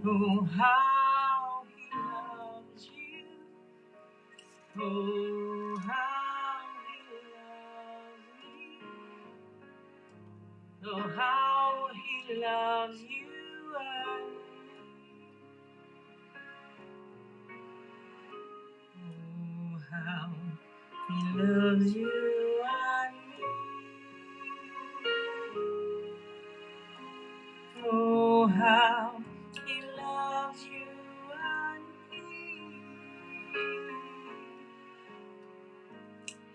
Oh, how he loves you. Oh, how he loves me. Oh, how he loves you and me. Oh, how he loves you and me. Oh, how he loves you and me.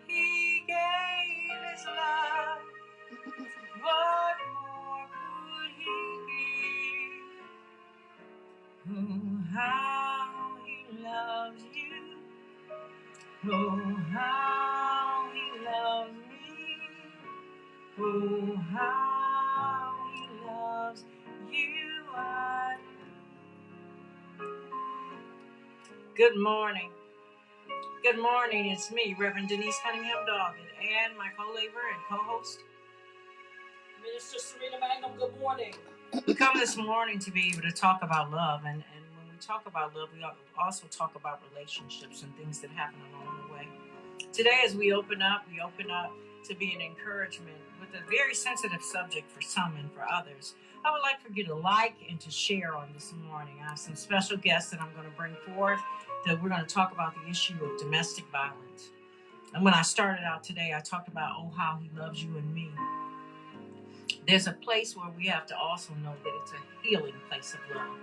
He gave his love. What more could he give? Oh, how he loves you. Oh, how he loves me. Oh, how he loves you and me. Good morning. Good morning. It's me, Reverend Denise Cunningham-Doggett, and my co-laborer and co-host, Minister Cerena Mangum. Good morning. We come this morning to be able to talk about love, and when we talk about love, we also talk about relationships and things that happen along the way. Today, as we open up to be an encouragement with a very sensitive subject for some and for others. I would like for you to like and to share on this morning. I have some special guests that I'm going to bring forth that we're going to talk about the issue of domestic violence. And when I started out today, I talked about, oh, how he loves you and me. There's a place where we have to also know that it's a healing place of love.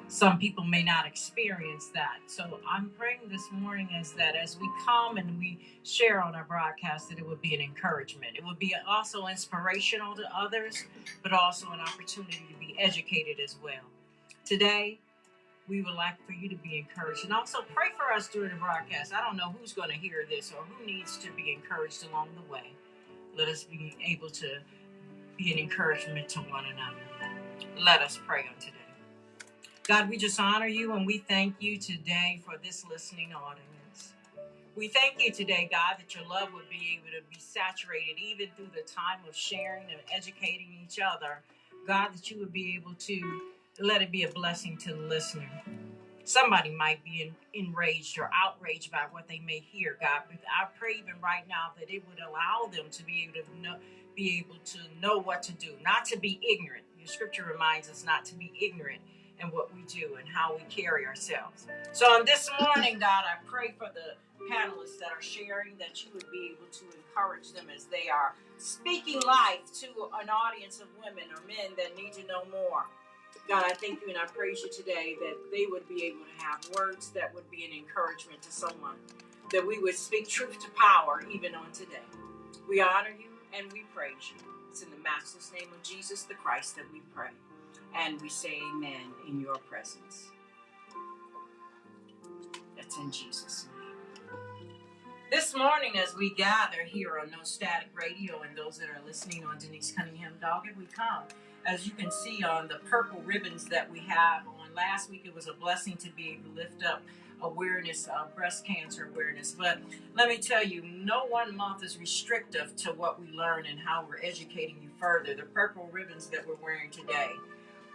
Some people may not experience that. So I'm praying this morning as we come and we share on our broadcast, that it would be an encouragement. It would be also inspirational to others, but also an opportunity to be educated as well. Today, we would like for you to be encouraged, and also pray for us during the broadcast. I don't know who's going to hear this or who needs to be encouraged along the way. Let us be able to be an encouragement to one another. Let us pray on today. God, we just honor you and we thank you today for this listening audience. We thank you today, God, that your love would be able to be saturated even through the time of sharing and educating each other. God, that you would be able to let it be a blessing to the listener. Somebody might be enraged or outraged by what they may hear, God, but I pray even right now that it would allow them to be able to know what to do, not to be ignorant. Your scripture reminds us not to be ignorant in what we do and how we carry ourselves. So on this morning, God, I pray for the panelists that are sharing, that you would be able to encourage them as they are speaking life to an audience of women or men that need to know more. God, I thank you and I praise you today that they would be able to have words that would be an encouragement to someone, that we would speak truth to power even on today. We honor you and we praise you. It's in the matchless name of Jesus the Christ that we pray. And we say amen in your presence. That's in Jesus' name. This morning, as we gather here on No Static Radio and those that are listening on Denise Cunningham-Doggett, we come, as you can see on the purple ribbons that we have on. Last week, it was a blessing to be able to lift up awareness of breast cancer awareness. But let me tell you, no one month is restrictive to what we learn and how we're educating you further. The purple ribbons that we're wearing today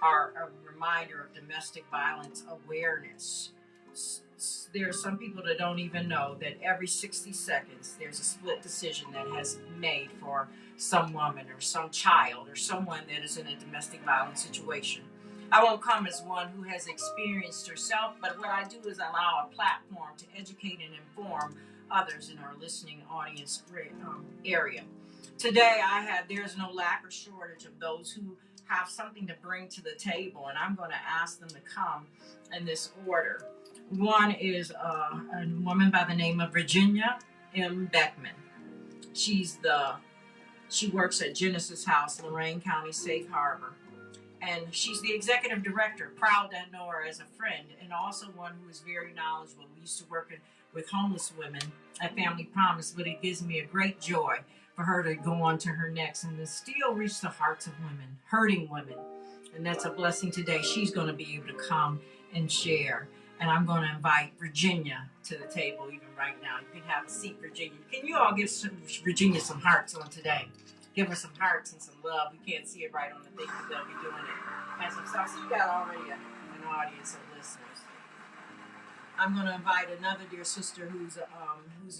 are a reminder of domestic violence awareness. There are some people that don't even know that every 60 seconds there's a split decision that has made for some woman or some child or someone that is in a domestic violence situation. I won't come as one who has experienced herself, but what I do is allow a platform to educate and inform others in our listening audience area. Today, there's no lack or shortage of those who have something to bring to the table, and I'm going to ask them to come in this order. One is a woman by the name of Virginia Beckman. She works at Genesis House, Lorain County Safe Harbor. And she's the executive director, proud to know her as a friend, and also one who is very knowledgeable. We used to work with homeless women at Family Promise, but it gives me a great joy for her to go on to her next and to still reach the hearts of women, hurting women. And that's a blessing today. She's going to be able to come and share. And I'm going to invite Virginia to the table even right now. You can have a seat, Virginia. Can you all give Virginia some hearts on today? Give her some hearts and some love. We can't see it right on the thing, but they'll be doing it. And some stuff. So you got already an audience of listeners. I'm going to invite another dear sister who's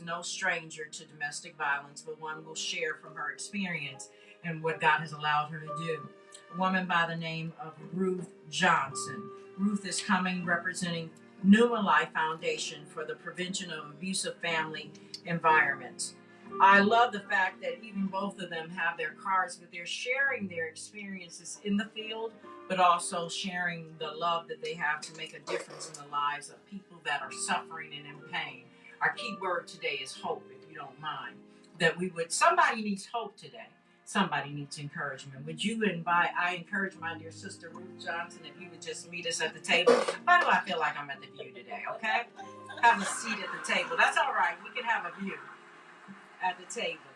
no stranger to domestic violence, but one will share from her experience and what God has allowed her to do. A woman by the name of Ruth Johnson. Ruth is coming representing Pneuma Life Foundation for the prevention of abusive family environments. I love the fact that even both of them have their cards, but they're sharing their experiences in the field, but also sharing the love that they have to make a difference in the lives of people that are suffering and in pain. Our key word today is hope, if you don't mind. Somebody needs hope today. Somebody needs encouragement. I encourage my dear sister Ruth Johnson, if you would just meet us at the table. Why do I feel like I'm at the View today, okay? Have a seat at the table. That's all right. We can have a view at the table.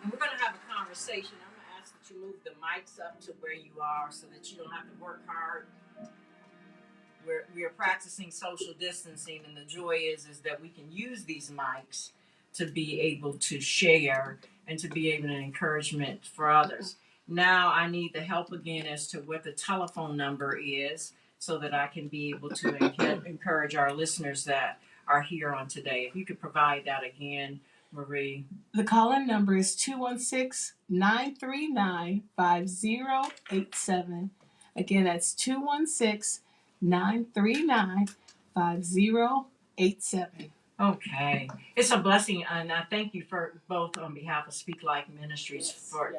And we're going to have a conversation. I'm going to ask that you move the mics up to where you are so that you don't have to work hard. We are practicing social distancing, and the joy is that we can use these mics to be able to share and to be able to encouragement for others. Now I need the help again as to what the telephone number is so that I can be able to encourage our listeners that are here on today. If you could provide that again, Marie. The call-in number is 216-939-5087. Again, that's 216-939-5087. Okay. It's a blessing, and I thank you for both on behalf of Speak Life Ministries for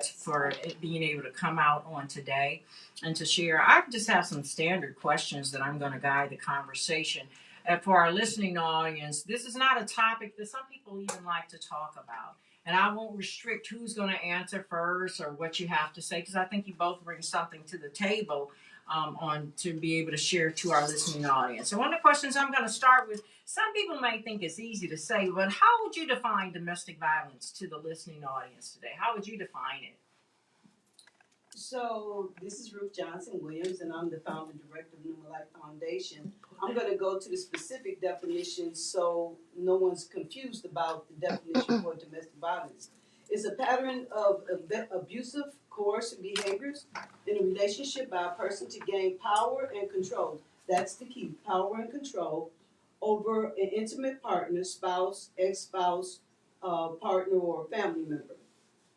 being able to come out on today and to share. I just have some standard questions that I'm going to guide the conversation. For our listening audience, this is not a topic that some people even like to talk about. And I won't restrict who's going to answer first or what you have to say, because I think you both bring something to the table to be able to share to our listening audience. So one of the questions I'm going to start with, some people may think it's easy to say, but how would you define domestic violence to the listening audience today? How would you define it? So this is Ruth Johnson Williams, and I'm the founder and director of Pneuma Life Foundation. I'm going to go to the specific definition so no one's confused about the definition for domestic violence. It's a pattern of abusive, coercive behaviors in a relationship by a person to gain power and control. That's the key, power and control over an intimate partner, spouse, ex-spouse, partner, or family member.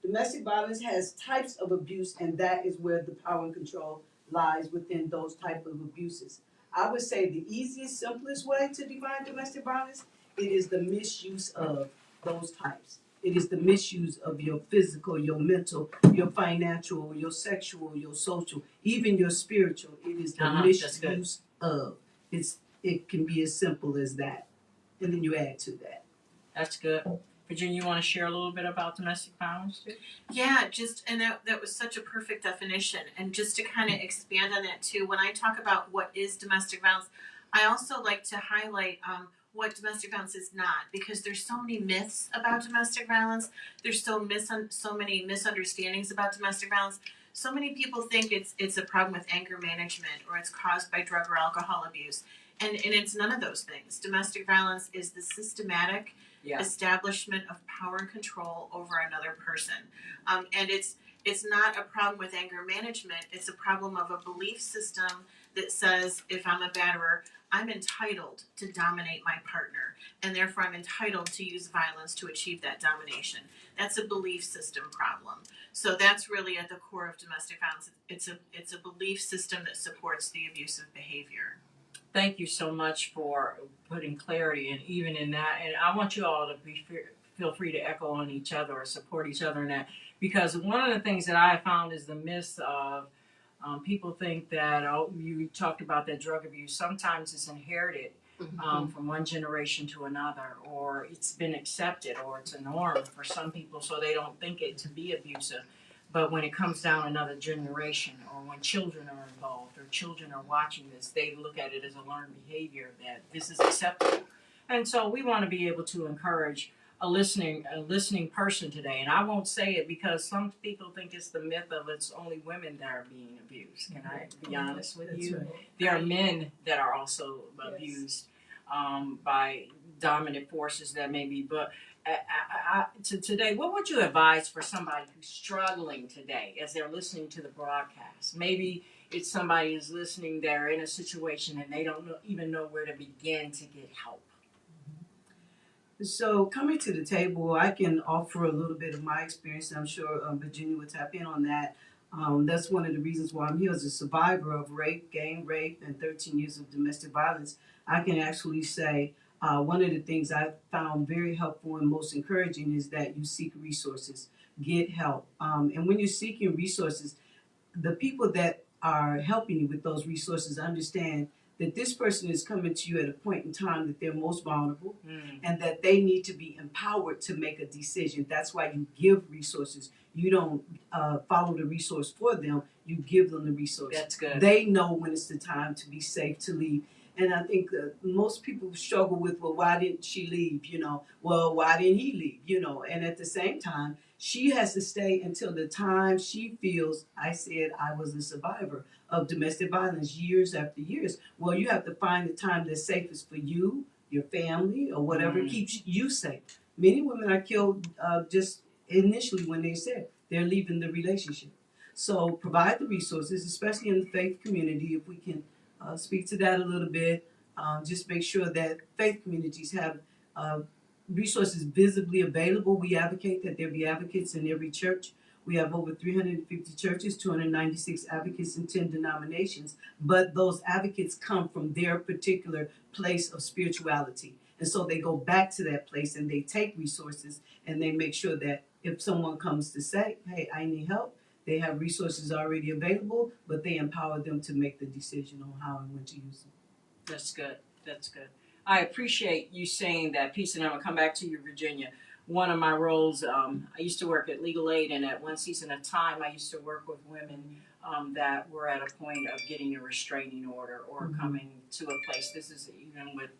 Domestic violence has types of abuse, and that is where the power and control lies within those type of abuses. I would say the easiest, simplest way to define domestic violence, it is the misuse of those types. It is the misuse of your physical, your mental, your financial, your sexual, your social, even your spiritual. It is the misuse of. It can be as simple as that. And then you add to that. That's good. Virginia, you want to share a little bit about domestic violence too? Yeah, that was such a perfect definition. And just to kind of expand on that too, when I talk about what is domestic violence, I also like to highlight what domestic violence is not, because there's so many myths about domestic violence. There's so many misunderstandings about domestic violence. So many people think it's a problem with anger management, or it's caused by drug or alcohol abuse. And it's none of those things. Domestic violence is the systematic establishment of power and control over another person. And it's not a problem with anger management. It's a problem of a belief system that says, if I'm a batterer, I'm entitled to dominate my partner, and therefore I'm entitled to use violence to achieve that domination. That's a belief system problem. So that's really at the core of domestic violence. It's a belief system that supports the abusive behavior. Thank you so much for putting clarity in even in that. And I want you all to feel free to echo on each other or support each other in that. Because one of the things that I found is the myth of people think that, you talked about that drug abuse. Sometimes it's inherited from one generation to another, or it's been accepted, or it's a norm for some people, so they don't think it to be abusive. But when it comes down another generation, or when children are involved, or children are watching this, they look at it as a learned behavior that this is acceptable. And so we want to be able to encourage a listening person today. And I won't say it because some people think it's the myth of it's only women that are being abused. Can I be honest with you? Right. There are men that are also abused by dominant forces that may be. But today, what would you advise for somebody who's struggling today as they're listening to the broadcast? Maybe it's somebody who's listening, they're in a situation and they don't even know where to begin to get help. So coming to the table, I can offer a little bit of my experience. And I'm sure Virginia would tap in on that. That's one of the reasons why I'm here as a survivor of rape, gang rape, and 13 years of domestic violence. I can actually say one of the things I found very helpful and most encouraging is that you seek resources, get help. And when you're seeking resources, the people that are helping you with those resources understand that this person is coming to you at a point in time that they're most vulnerable and that they need to be empowered to make a decision. That's why you give resources. You don't follow the resource for them, you give them the resource. That's good. They know when it's the time to be safe to leave. And I think most people struggle with, well, why didn't she leave? Well, why didn't he leave? And at the same time, she has to stay until the time she feels, I said I was a survivor of domestic violence years after years. Well, you have to find the time that's safest for you, your family, or whatever keeps you safe. Many women are killed just initially when they said they're leaving the relationship. So provide the resources, especially in the faith community, if we can speak to that a little bit. Just make sure that faith communities have resources visibly available. We advocate that there be advocates in every church. We have over 350 churches, 296 advocates in 10 denominations, but those advocates come from their particular place of spirituality. And so they go back to that place and they take resources and they make sure that if someone comes to say, hey, I need help, they have resources already available, but they empower them to make the decision on how and when to use them. That's good. That's good. I appreciate you saying that piece, and I'm going to come back to you, Virginia. One of my roles, I used to work at Legal Aid, and at one season of time, I used to work with women that were at a point of getting a restraining order or coming to a place. This is even with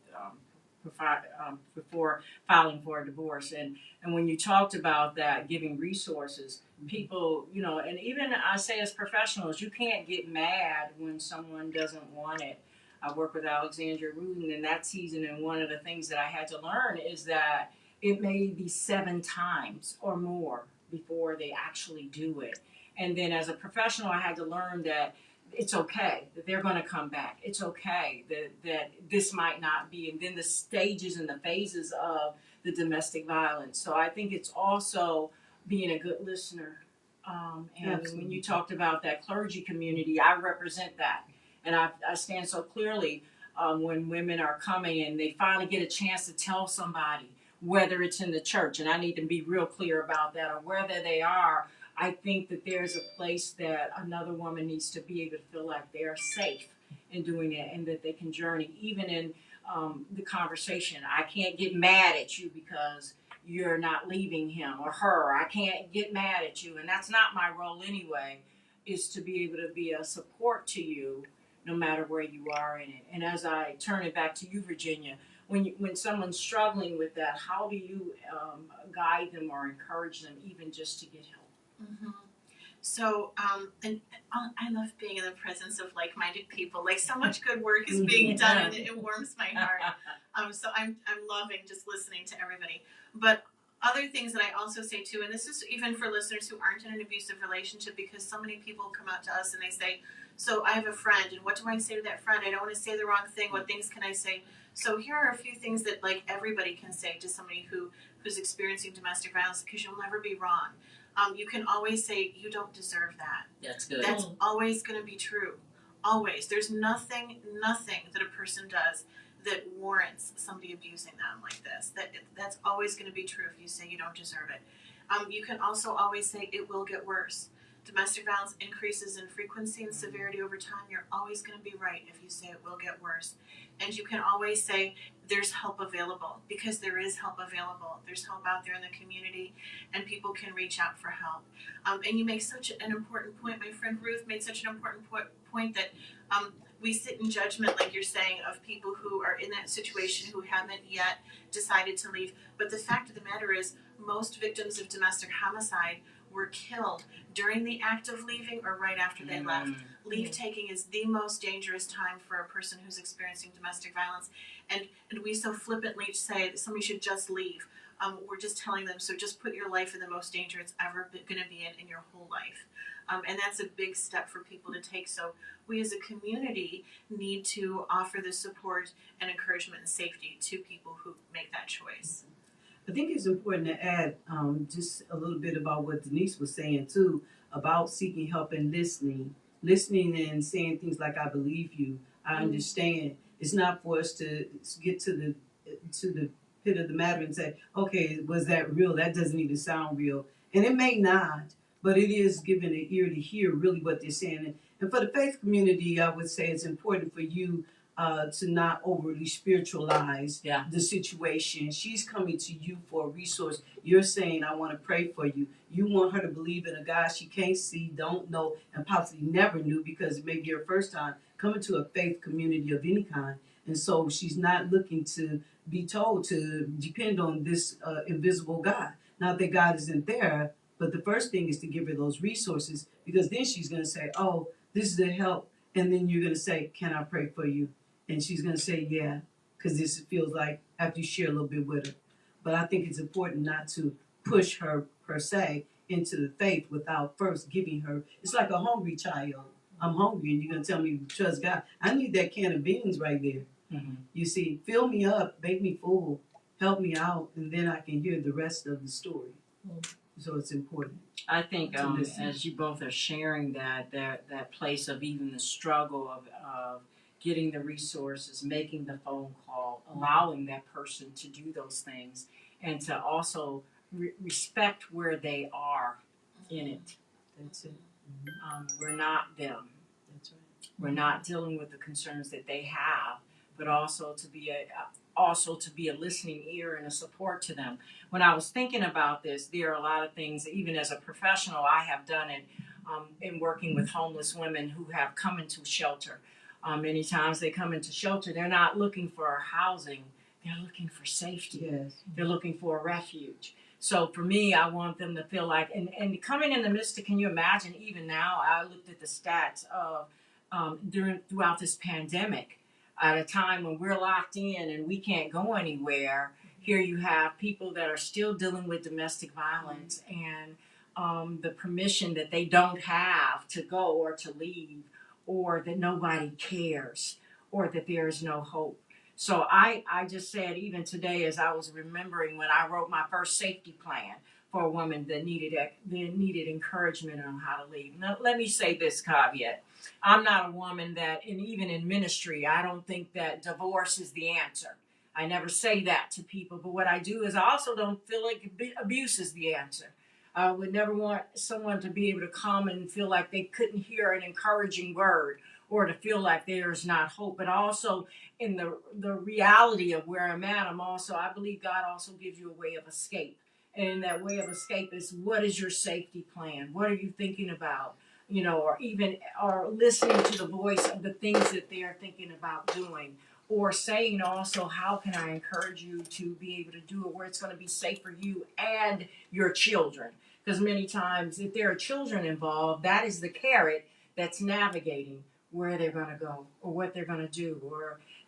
before filing for a divorce. And when you talked about that, giving resources, people, and even I say as professionals, you can't get mad when someone doesn't want it. I work with Alexandria Ruth in that season, and one of the things that I had to learn is that it may be 7 times or more before they actually do it. And then as a professional, I had to learn that it's okay, that they're going to come back. It's okay that this might not be. And then the stages and the phases of the domestic violence. So I think it's also being a good listener. And when you talked about that clergy community, I represent that. And I stand so clearly when women are coming and they finally get a chance to tell somebody, whether it's in the church, and I need to be real clear about that, or whether they are, I think that there's a place that another woman needs to be able to feel like they're safe in doing it and that they can journey, even in the conversation. I can't get mad at you because you're not leaving him or her. I can't get mad at you. And that's not my role anyway, is to be able to be a support to you no matter where you are in it. And as I turn it back to you, Virginia, when someone's struggling with that, how do you guide them or encourage them even just to get help? Mm-hmm. So, and I love being in the presence of like-minded people. Like, so much good work is being done, and it warms my heart. So I'm loving just listening to everybody. But other things that I also say too, and this is even for listeners who aren't in an abusive relationship, because so many people come out to us and they say, so I have a friend, and what do I say to that friend? I don't want to say the wrong thing. What things can I say? So here are a few things that like everybody can say to somebody who's experiencing domestic violence, because you'll never be wrong. You can always say, you don't deserve that. That's good. That's always going to be true. Always. There's nothing that a person does that warrants somebody abusing them like this. That's always going to be true if you say you don't deserve it. You can also always say it will get worse. Domestic violence increases in frequency and severity over time. You're always going to be right if you say it will get worse. And you can always say there's help available, because there is help available. There's help out there in the community, and people can reach out for help. And you make such an important point. My friend Ruth made such an important point that we sit in judgment, like you're saying, of people who are in that situation who haven't yet decided to leave. But the fact of the matter is, most victims of domestic homicide were killed during the act of leaving or right after they left. Leave taking is the most dangerous time for a person who's experiencing domestic violence. And we so flippantly say that somebody should just leave. We're just telling them, so just put your life in the most danger it's ever going to be in your whole life. And that's a big step for people to take. So we as a community need to offer the support and encouragement and safety to people who make that choice. I think it's important to add just a little bit about what Denise was saying too, about seeking help and listening and saying things like, I believe you, I understand. It's not for us to get to the pit of the matter and say, okay, was that real? That doesn't even sound real. And it may not, but it is giving an ear to hear really what they're saying. And for the faith community, I would say it's important for you to not overly spiritualize the situation. She's coming to you for a resource. You're saying, I want to pray for you. You want her to believe in a God she can't see, don't know, and possibly never knew, because it may be her first time coming to a faith community of any kind. And so she's not looking to be told to depend on this invisible God. Not that God isn't there, but the first thing is to give her those resources, because then she's going to say, oh, this is the help. And then you're going to say, can I pray for you? And she's going to say, yeah, because this feels like after you share a little bit with her. But I think it's important not to push her, per se, into the faith without first giving her. It's like a hungry child. I'm hungry, and you're going to tell me to trust God. I need that can of beans right there. Mm-hmm. You see, fill me up, make me full, help me out, and then I can hear the rest of the story. Mm-hmm. So it's important. I think as you both are sharing that place of even the struggle of getting the resources, making the phone call, allowing that person to do those things, and to also respect where they are in it. That's it. We're not them. That's right. We're not dealing with the concerns that they have, but also to be a listening ear and a support to them. When I was thinking about this, there are a lot of things, even as a professional, I have done it in working with homeless women who have come into shelter. Many times they come into shelter, they're not looking for housing, they're looking for safety. Yes. They're looking for a refuge. So for me, I want them to feel like, and coming in the midst of, can you imagine, even now, I looked at the stats of throughout this pandemic, at a time when we're locked in and we can't go anywhere. Here you have people that are still dealing with domestic violence and the permission that they don't have to go or to leave, or that nobody cares, or that there is no hope. So I just said, even today, as I was remembering when I wrote my first safety plan for a woman that needed encouragement on how to leave. Now, let me say this caveat. I'm not a woman that, and even in ministry, I don't think that divorce is the answer. I never say that to people, but what I do is I also don't feel like abuse is the answer. I would never want someone to be able to come and feel like they couldn't hear an encouraging word, or to feel like there's not hope. But also in the reality of where I'm at, I believe God also gives you a way of escape. And that way of escape is, what is your safety plan? What are you thinking about? Or listening to the voice of the things that they are thinking about doing, or saying also, how can I encourage you to be able to do it where it's going to be safe for you and your children? Because many times, if there are children involved, that is the carrot that's navigating where they're going to go or what they're going to do,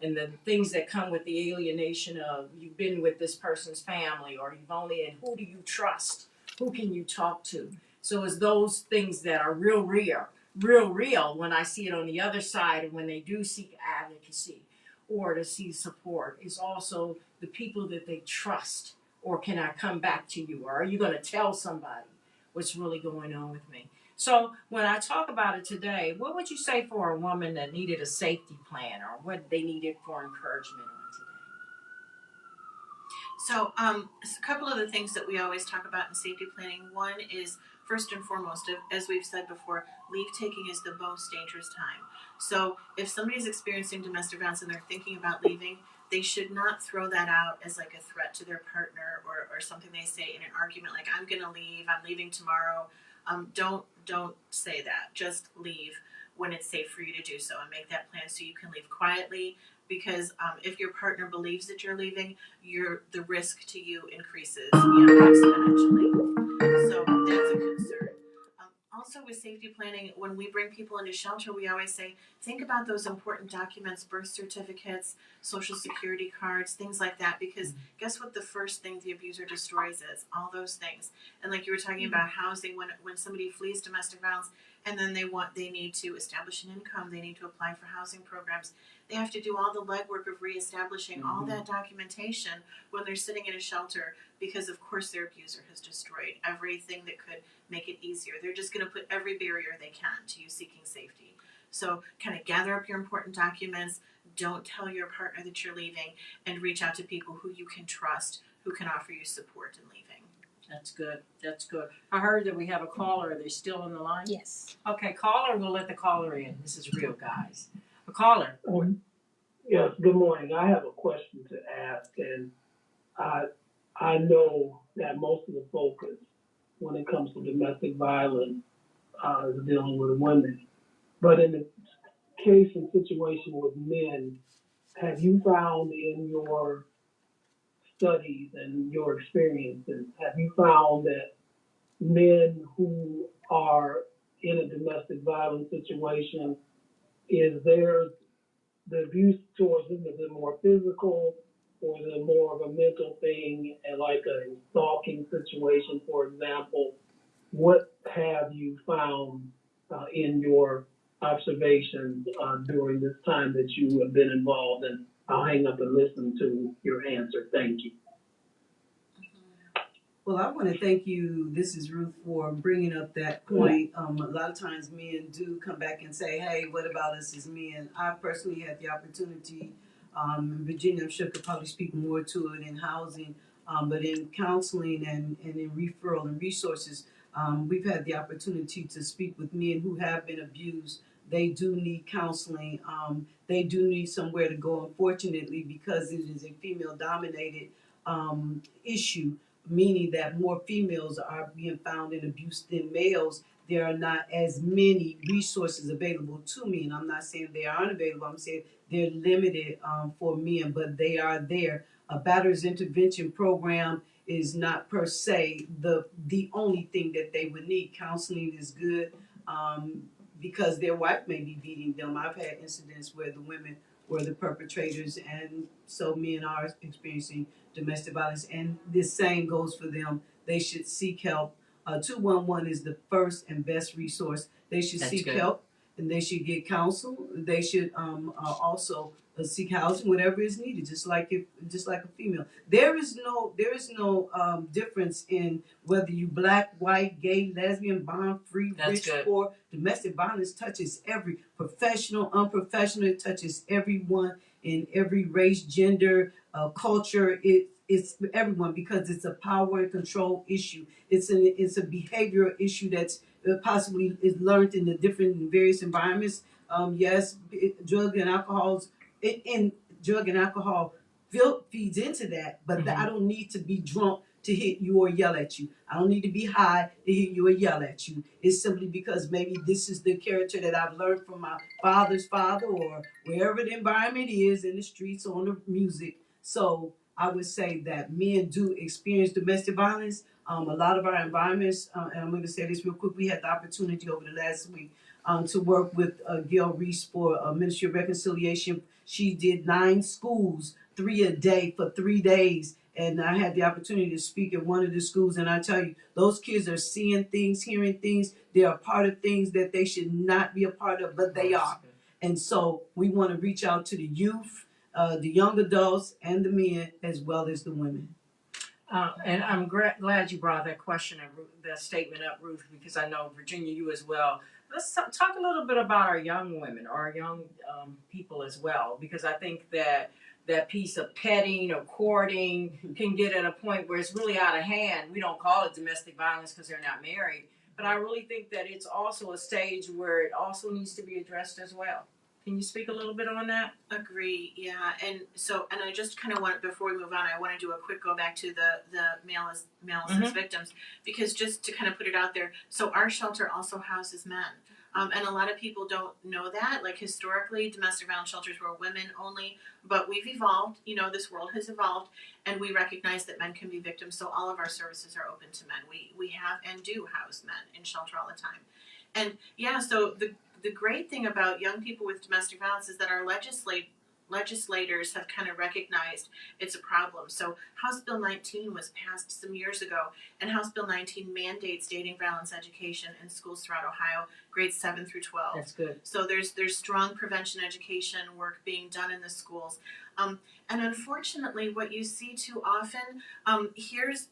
and the things that come with the alienation of, you've been with this person's family, or and who do you trust? Who can you talk to? So it's those things that are real when I see it on the other side, and when they do seek advocacy or to see support, is also the people that they trust. Or can I come back to you? Or are you going to tell somebody what's really going on with me? So when I talk about it today, what would you say for a woman that needed a safety plan, or what they needed for encouragement on today? So a couple of the things that we always talk about in safety planning. One is, first and foremost, as we've said before, leave taking is the most dangerous time. So if somebody's experiencing domestic violence and they're thinking about leaving, they should not throw that out as like a threat to their partner, or something they say in an argument like, I'm going to leave, I'm leaving tomorrow. Don't say that. Just leave when it's safe for you to do so, and make that plan so you can leave quietly. Because if your partner believes that you're leaving, the risk to you increases exponentially. So that's a concern. also with safety planning, when we bring people into shelter, we always say, think about those important documents, birth certificates, social security cards, things like that, because guess what the first thing the abuser destroys is? All those things. And like you were talking about housing, when somebody flees domestic violence and then they need to establish an income, they need to apply for housing programs, they have to do all the legwork of reestablishing all that documentation when they're sitting in a shelter, because of course their abuser has destroyed everything that could make it easier. They're just going to put every barrier they can to you seeking safety. So kind of gather up your important documents, don't tell your partner that you're leaving, and reach out to people who you can trust, who can offer you support in leaving. That's good. That's good. I heard that we have a caller. Are they still on the line? Yes. Okay, caller, we'll let the caller in. This is real, guys. A caller. Yes, good morning. I have a question to ask, and I know that most of the focus when it comes to domestic violence is dealing with women. But in the case and situation with men, have you found in your studies and your experiences, have you found that men who are in a domestic violence situation, is there the abuse towards them, is it more physical or is it more of a mental thing, and like a stalking situation, for example? What have you found in your observations during this time that you have been involved? And I'll hang up and listen to your answer. Thank you. Well, I want to thank you, this is Ruth, for bringing up that point. A lot of times men do come back and say, hey, what about us as men? I personally had the opportunity, Virginia, I'm sure could probably speak more to it in housing, but in counseling and in referral and resources, we've had the opportunity to speak with men who have been abused. They do need counseling. They do need somewhere to go, unfortunately, because it is a female-dominated issue, meaning that more females are being found in abuse than males. There are not as many resources available to me, and I'm not saying they aren't available. I'm saying they're limited for men, but they are there. A batter's intervention program is not per se the only thing that they would need. Counseling is good because their wife may be beating them. I've had incidents where the women were the perpetrators, and so men are experiencing domestic violence, and this same goes for them. They should seek help. 211 is the first and best resource. They should seek help, and they should get counsel. They should also seek housing, whatever is needed, just like a female. There is no difference in whether you black, white, gay, lesbian, bond, free, rich, poor. Domestic violence touches every professional, unprofessional. It touches everyone in every race, gender, culture. It's everyone, because it's a power and control issue. It's a behavioral issue that's possibly is learned in the different various environments. Yes, drug and alcohol feeds into that, but I don't need to be drunk to hit you or yell at you. I don't need to be high to hit you or yell at you. It's simply because maybe this is the character that I've learned from my father's father, or wherever the environment is, in the streets or on the music. So I would say that men do experience domestic violence. A lot of our environments, and I'm going to say this real quick, we had the opportunity over the last week to work with Gail Reese for Ministry of Reconciliation. She did 9 schools, 3 a day for 3 days. And I had the opportunity to speak at one of the schools, and I tell you, those kids are seeing things, hearing things. They are part of things that they should not be a part of, but they are. And so we want to reach out to the youth, the young adults, and the men, as well as the women. And I'm glad you brought that question and that statement up, Ruth, because I know, Virginia, you as well. Let's talk a little bit about our young women, or our young people as well, because I think that piece of petting or courting can get at a point where it's really out of hand. We don't call it domestic violence because they're not married, but I really think that it's also a stage where it also needs to be addressed as well. Can you speak a little bit on that? Agree, yeah. And I just kind of want, before we move on, I want to do a quick go back to the males as victims, because just to kind of put it out there, so our shelter also houses men. And a lot of people don't know that. Like, historically, domestic violence shelters were women only, but we've evolved. This world has evolved, and we recognize that men can be victims. So all of our services are open to men. We have and do house men in shelter all the time. And yeah, so the great thing about young people with domestic violence is that our legislators have kind of recognized it's a problem. So House Bill 19 was passed some years ago, and House Bill 19 mandates dating violence education in schools throughout Ohio, grades 7 through 12. That's good. So there's strong prevention education work being done in the schools. And unfortunately, what you see too often, here's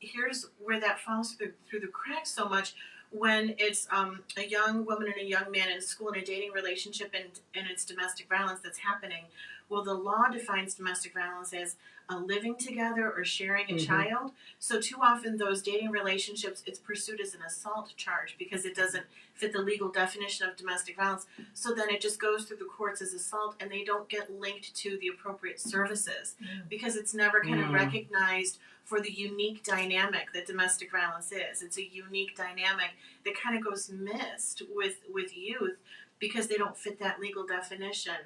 where that falls through the cracks so much. When it's a young woman and a young man in school in a dating relationship and it's domestic violence that's happening, well, the law defines domestic violence as living together or sharing a child. So too often those dating relationships, it's pursued as an assault charge because it doesn't fit the legal definition of domestic violence. So then it just goes through the courts as assault, and they don't get linked to the appropriate services because it's never kind of recognized for the unique dynamic that domestic violence is. It's a unique dynamic that kind of goes missed with youth because they don't fit that legal definition.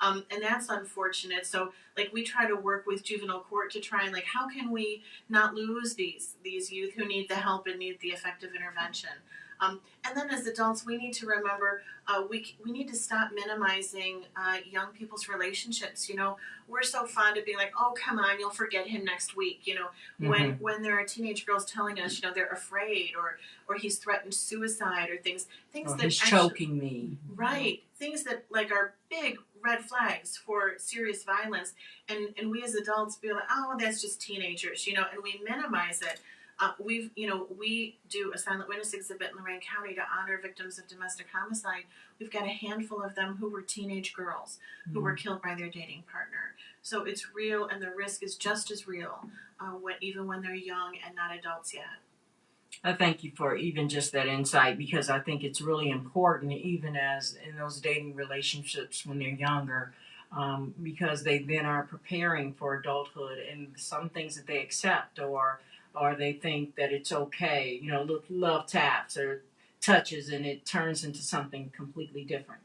And that's unfortunate. So like we try to work with juvenile court to try and like, how can we not lose these youth who need the help and need the effective intervention? And then as adults, we need to remember we need to stop minimizing young people's relationships. You know, we're so fond of being like, oh, come on, you'll forget him next week. You know, when there are teenage girls telling us, you know, they're afraid or he's threatened suicide or things Or that he's actually, choking me. right, things that like are big red flags for serious violence, and we as adults be like, oh, that's just teenagers, you know, and we minimize it. We do a silent witness exhibit in Lorain County to honor victims of domestic homicide. We've got a handful of them who were teenage girls who were killed by their dating partner. So it's real, and the risk is just as real even when they're young and not adults yet. I thank you for even just that insight, because I think it's really important, even as in those dating relationships when they're younger, because they then are preparing for adulthood and some things that they accept or they think that it's okay, you know, love taps or touches, and it turns into something completely different.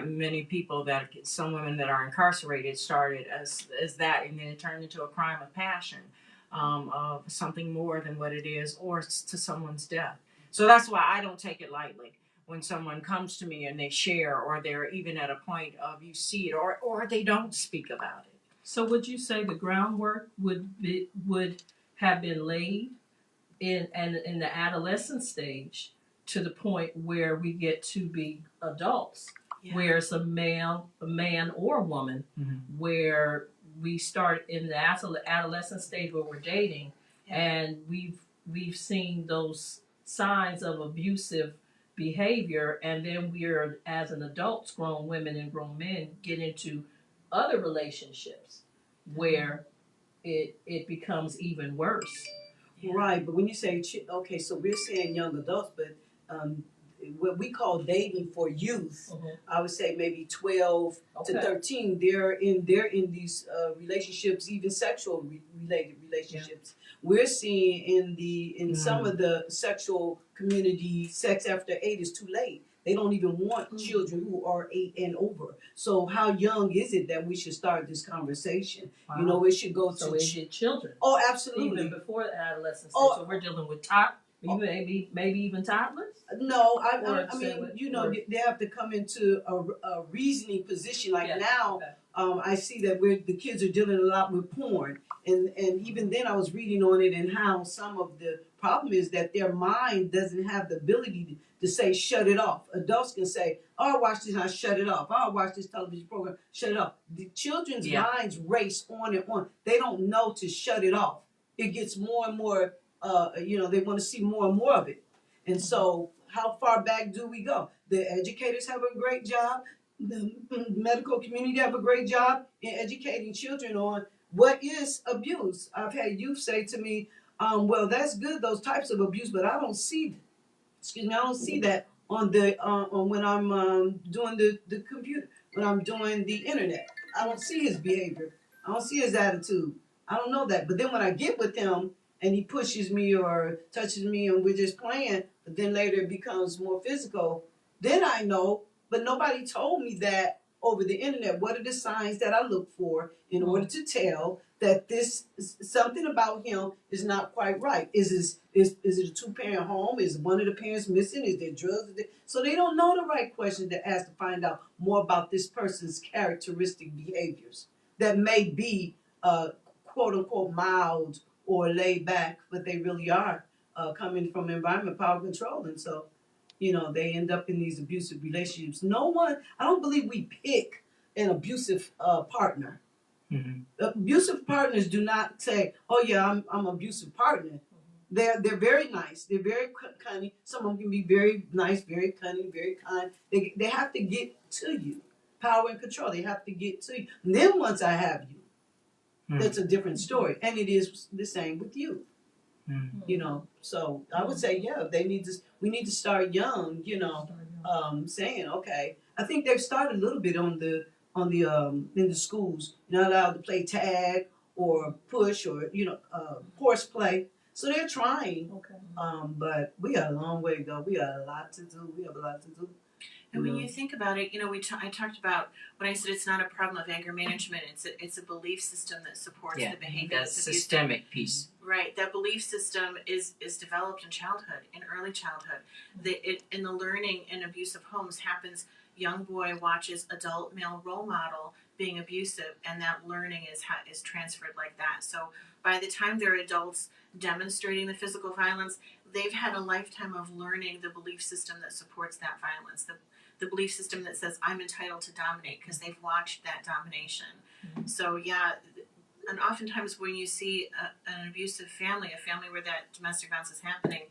Many people some women that are incarcerated started as that, and then it turned into a crime of passion. Of something more than what it is, or to someone's death. So that's why I don't take it lightly when someone comes to me and they share, or they're even at a point of you see it, or they don't speak about it. So would you say the groundwork would have been laid in the adolescent stage to the point where we get to be adults, where it's a man or a woman, where we start in the adolescent stage where we're dating, and we've seen those signs of abusive behavior, and then we're, as an adults, grown women and grown men, get into other relationships where it becomes even worse. Right, but when you say, okay, so we're saying young adults, but what we call dating for youth, I would say maybe 12 to 13. They're in these relationships, even sexual related relationships. We're seeing in some of the sexual community, sex after 8 is too late. They don't even want children who are 8 and over. So how young is it that we should start this conversation? Wow. You know, it should go so to is it children? Oh, absolutely. Even before the adolescence. So we're dealing with maybe even toddlers. No, I mean, you know, they have to come into a reasoning position. Like now, I see that the kids are dealing a lot with porn, and even then I was reading on it and how some of the problem is that their mind doesn't have the ability to say shut it off. Adults can say, "Oh, I watch this, I shut it off. Oh, I watch this television program, shut it off." The children's minds race on and on. They don't know to shut it off. It gets more and more. They want to see more and more of it. And so how far back do we go? The educators have a great job. The medical community have a great job in educating children on what is abuse. I've had youth say to me, well, that's good, those types of abuse, but I don't see that on the on when I'm doing the computer, when I'm doing the internet. I don't see his behavior. I don't see his attitude. I don't know that. But then when I get with him, and he pushes me or touches me and we're just playing, but then later it becomes more physical, then I know, but nobody told me that over the internet. What are the signs that I look for in order to tell that this something about him is not quite right? Is it a 2-parent home? Is one of the parents missing? Is there drugs? So they don't know the right questions to ask to find out more about this person's characteristic behaviors that may be quote unquote mild or laid back, but they really are coming from environment power control. And so, they end up in these abusive relationships. I don't believe we pick an abusive partner. Mm-hmm. Abusive partners do not say, "Oh yeah, I'm an abusive partner." They're very nice. They're very cunning. Some of them can be very nice, very cunning, very kind. They have to get to you. Power and control. They have to get to you. And then once I have you, that's a different story. And it is the same with you. So I would say, yeah, we need to start young, saying, okay, I think they've started a little bit on the in the schools. You're not allowed to play tag or push or, horseplay. So they're trying. Okay. But we got a long way to go. We got a lot to do. We have a lot to do. And when you think about it, I talked about when I said it's not a problem of anger management. It's a belief system that supports the behavior. That systemic piece. Right. That belief system is developed in childhood, in early childhood. In the learning in abusive homes happens. Young boy watches adult male role model being abusive, and that learning is transferred like that. So by the time they're adults demonstrating the physical violence, they've had a lifetime of learning the belief system that supports that violence. The belief system that says I'm entitled to dominate because they've watched that domination. Mm-hmm. So yeah, and oftentimes when you see an abusive family, a family where that domestic violence is happening,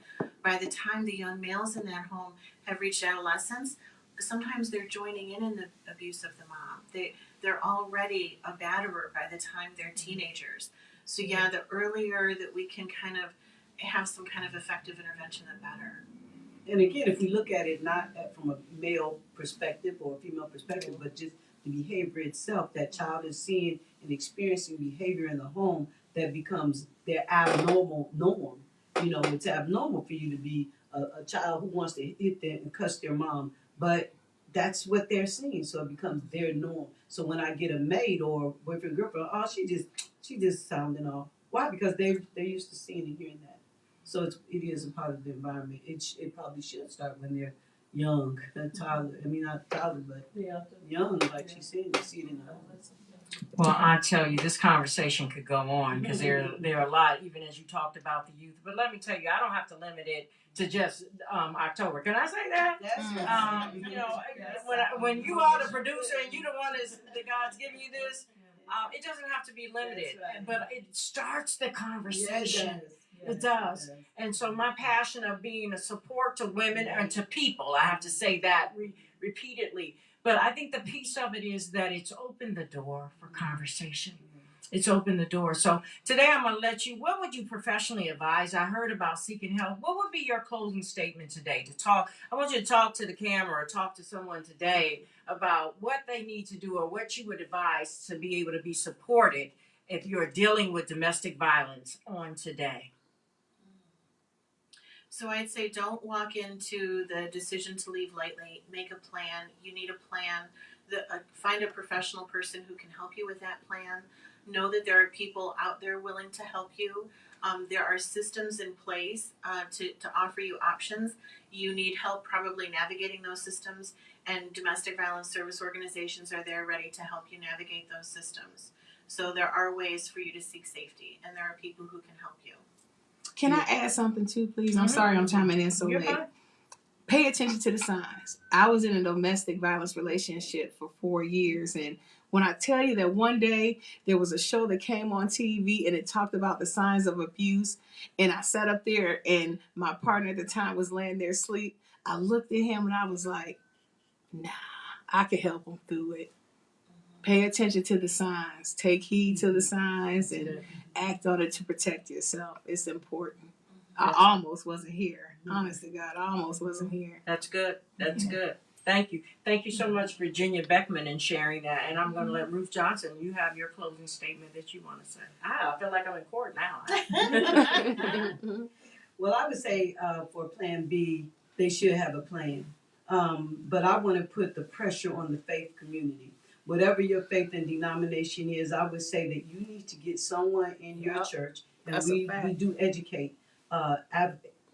by the time the young males in that home have reached adolescence, sometimes they're joining in the abuse of the mom. They're already a batterer by the time they're teenagers. So yeah, the earlier that we can kind of have some kind of effective intervention, the better. And again, if we look at it not from a male perspective or a female perspective, but just the behavior itself, that child is seeing and experiencing behavior in the home that becomes their abnormal norm. It's abnormal for you to be a child who wants to hit them and cuss their mom, but that's what they're seeing, so it becomes their norm. So when I get a maid or boyfriend, girlfriend, oh, she just sounding off. Why? Because they're used to seeing and hearing that. So it is a part of the environment. It probably should start when they're young, toddler. I mean, not toddler, but young, like she said, you see it in the home. Well, I tell you, this conversation could go on because there are a lot, even as you talked about the youth. But let me tell you, I don't have to limit it to just October. Can I say that? That's when you are the producer and you the one that God's giving you this, it doesn't have to be limited, but it starts the conversation. It does. And so my passion of being a support to women and to people, I have to say that repeatedly. But I think the piece of it is that it's opened the door for conversation. It's opened the door. So today I'm going to let you, what would you professionally advise? I heard about seeking help. What would be your closing statement today to talk? I want you to talk to the camera or talk to someone today about what they need to do or what you would advise to be able to be supported if you're dealing with domestic violence on today. So I'd say don't walk into the decision to leave lightly. Make a plan. You need a plan. Find a professional person who can help you with that plan. Know that there are people out there willing to help you. There are systems in place to offer you options. You need help probably navigating those systems, and domestic violence service organizations are there ready to help you navigate those systems. So there are ways for you to seek safety, and there are people who can help you. Can I add something too, please? I'm sorry I'm chiming in so late. Fine. Pay attention to the signs. I was in a domestic violence relationship for 4 years, and when I tell you that one day there was a show that came on TV and it talked about the signs of abuse, and I sat up there and my partner at the time was laying there asleep. I looked at him and I was like, nah, I can help him through it. Pay attention to the signs. Take heed to the signs and act on it to protect yourself. It's important. I almost wasn't here. Honest to God, I almost wasn't here. That's good. That's good. Thank you. Thank you so much, Virginia Beckman, in sharing that. And I'm going to let Ruth Johnson, you have your closing statement that you want to say. I feel like I'm in court now. Well, I would say for Plan B, they should have a plan. But I want to put the pressure on the faith community. whatever your faith and denomination is, I would say that you need to get someone in your Yep. church, and That's a we fact. do educate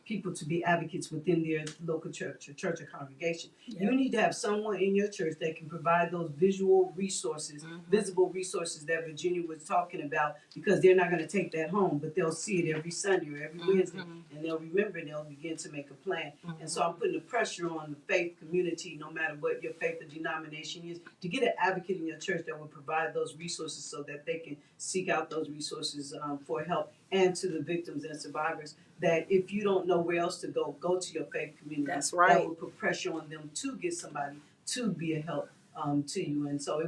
people to be advocates within their local church or congregation. Yep. You need to have someone in your church that can provide those visual resources, visible resources that Virginia was talking about, because they're not going to take that home, but they'll see it every Sunday or every Wednesday, and they'll remember and they'll begin to make a plan. And so I'm putting the pressure on the faith community, no matter what your faith or denomination is, to get an advocate in your church that will provide those resources so that they can seek out those resources for help, and to the victims and survivors, that if you don't know where else to go to your faith community. That's right. That will put pressure on them to get somebody to be a help to you. And so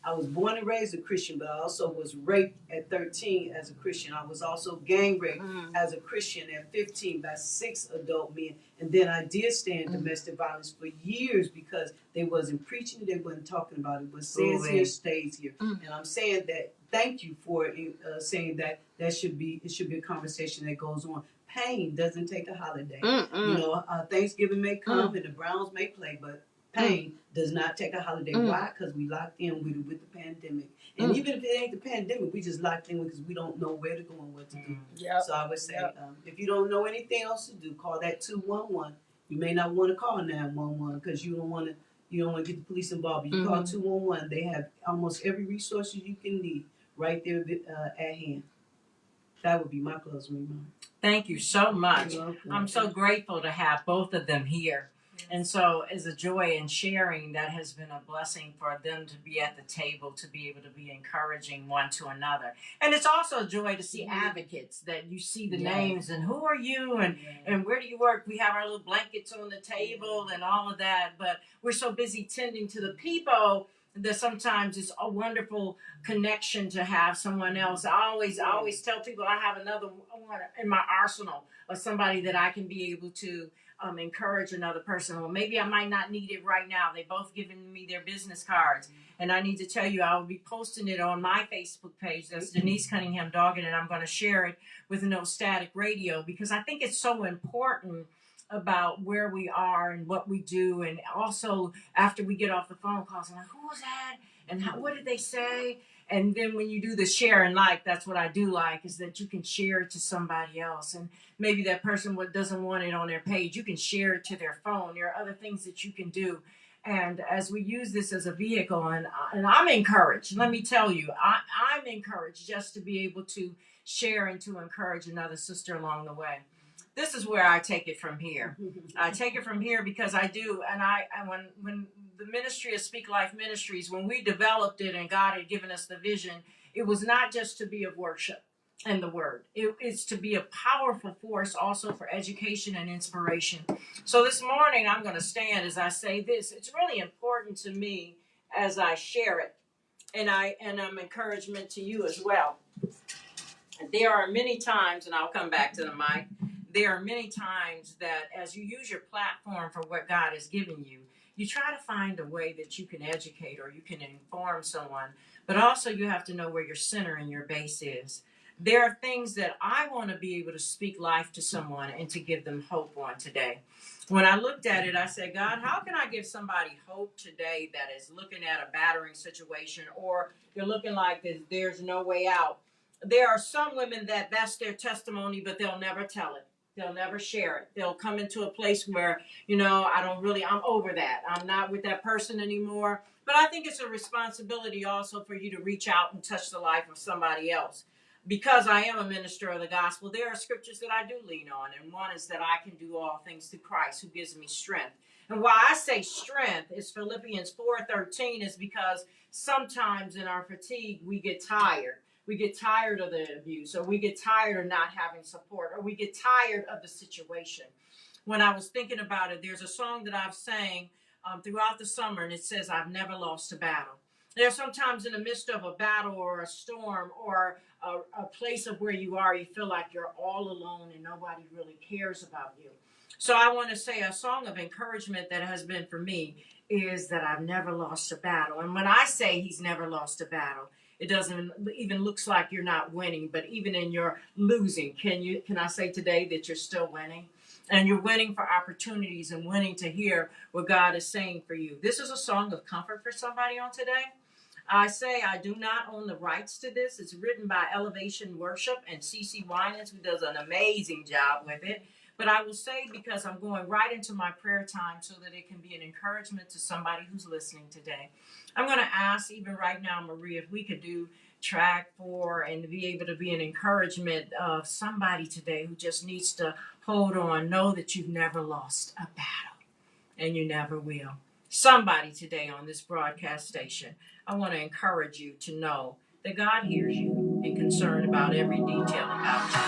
I was born and raised a Christian, but I also was raped at 13 as a Christian. I was also gang raped as a Christian at 15 by 6 adult men. And then I did stay in domestic violence for years because they wasn't preaching it, they wasn't talking about it. What says here stays here. And I'm saying that, thank you for saying that it should be a conversation that goes on. Pain doesn't take a holiday. You know, Thanksgiving may come and the Browns may play, but pain does not take a holiday. Why? Because we locked in with the pandemic. And even if it ain't the pandemic, we just locked in because we don't know where to go and what to do. Yep. So I would say, if you don't know anything else to do, call that 211. You may not want to call 911 because you don't want to get the police involved. But you call 211. They have almost every resource you can need right there at hand. That would be my closing remark. Thank you so much. You're welcome. I'm so grateful to have both of them here. And so it's a joy in sharing that has been a blessing for them to be at the table, to be able to be encouraging one to another. And it's also a joy to see advocates, that you see the names and who are you and where do you work? We have our little blankets on the table and all of that, but we're so busy tending to the people that sometimes it's a wonderful connection to have someone else. I always tell people I have another one in my arsenal of somebody that I can be able to encourage another person. Well, maybe I might not need it right now. They both given me their business cards. And I need to tell you, I will be posting it on my Facebook page. That's Denise Cunningham-Doggett, and I'm going to share it with No Static Radio, because I think it's so important about where we are and what we do. And also after we get off the phone calls, I'm like, who was that? And what did they say? And then when you do the share and like, that's what I do like, is that you can share it to somebody else. And maybe that person doesn't want it on their page, you can share it to their phone. There are other things that you can do. And as we use this as a vehicle, and I'm encouraged, let me tell you, I'm encouraged just to be able to share and to encourage another sister along the way. This is where I take it from here. I take it from here because I do, and when the ministry of Speak Life Ministries, when we developed it and God had given us the vision, it was not just to be of worship and the word. It's to be a powerful force also for education and inspiration. So this morning I'm going to stand as I say this. It's really important to me as I share it, and I'm encouragement to you as well. There are many times, and I'll come back to the mic, there are many times that as you use your platform for what God has given you, you try to find a way that you can educate or you can inform someone, but also you have to know where your center and your base is. There are things that I want to be able to speak life to someone and to give them hope on today. When I looked at it, I said, God, how can I give somebody hope today that is looking at a battering situation, or you're looking like there's no way out? There are some women that's their testimony, but they'll never tell it. They'll never share it. They'll come into a place where, I'm over that. I'm not with that person anymore. But I think it's a responsibility also for you to reach out and touch the life of somebody else. Because I am a minister of the gospel, there are scriptures that I do lean on. And one is that I can do all things through Christ who gives me strength. And why I say strength is Philippians 4:13 is because sometimes in our fatigue, we get tired. We get tired of the abuse, or we get tired of not having support, or we get tired of the situation. When I was thinking about it, there's a song that I've sang throughout the summer, and it says, I've never lost a battle. There's sometimes in the midst of a battle or a storm or a place of where you are, you feel like you're all alone and nobody really cares about you. So I want to say a song of encouragement that has been for me is that I've never lost a battle. And when I say he's never lost a battle, it doesn't even looks like you're not winning, but even in your losing, can I say today that you're still winning? And you're winning for opportunities and winning to hear what God is saying for you. This is a song of comfort for somebody on today. I say I do not own the rights to this. It's written by Elevation Worship and CC Winans, who does an amazing job with it. But I will say, because I'm going right into my prayer time so that it can be an encouragement to somebody who's listening today, I'm going to ask even right now, Maria, if we could do track 4 and be able to be an encouragement of somebody today who just needs to hold on, know that you've never lost a battle and you never will. Somebody today on this broadcast station, I want to encourage you to know that God hears you and concerned about every detail about you.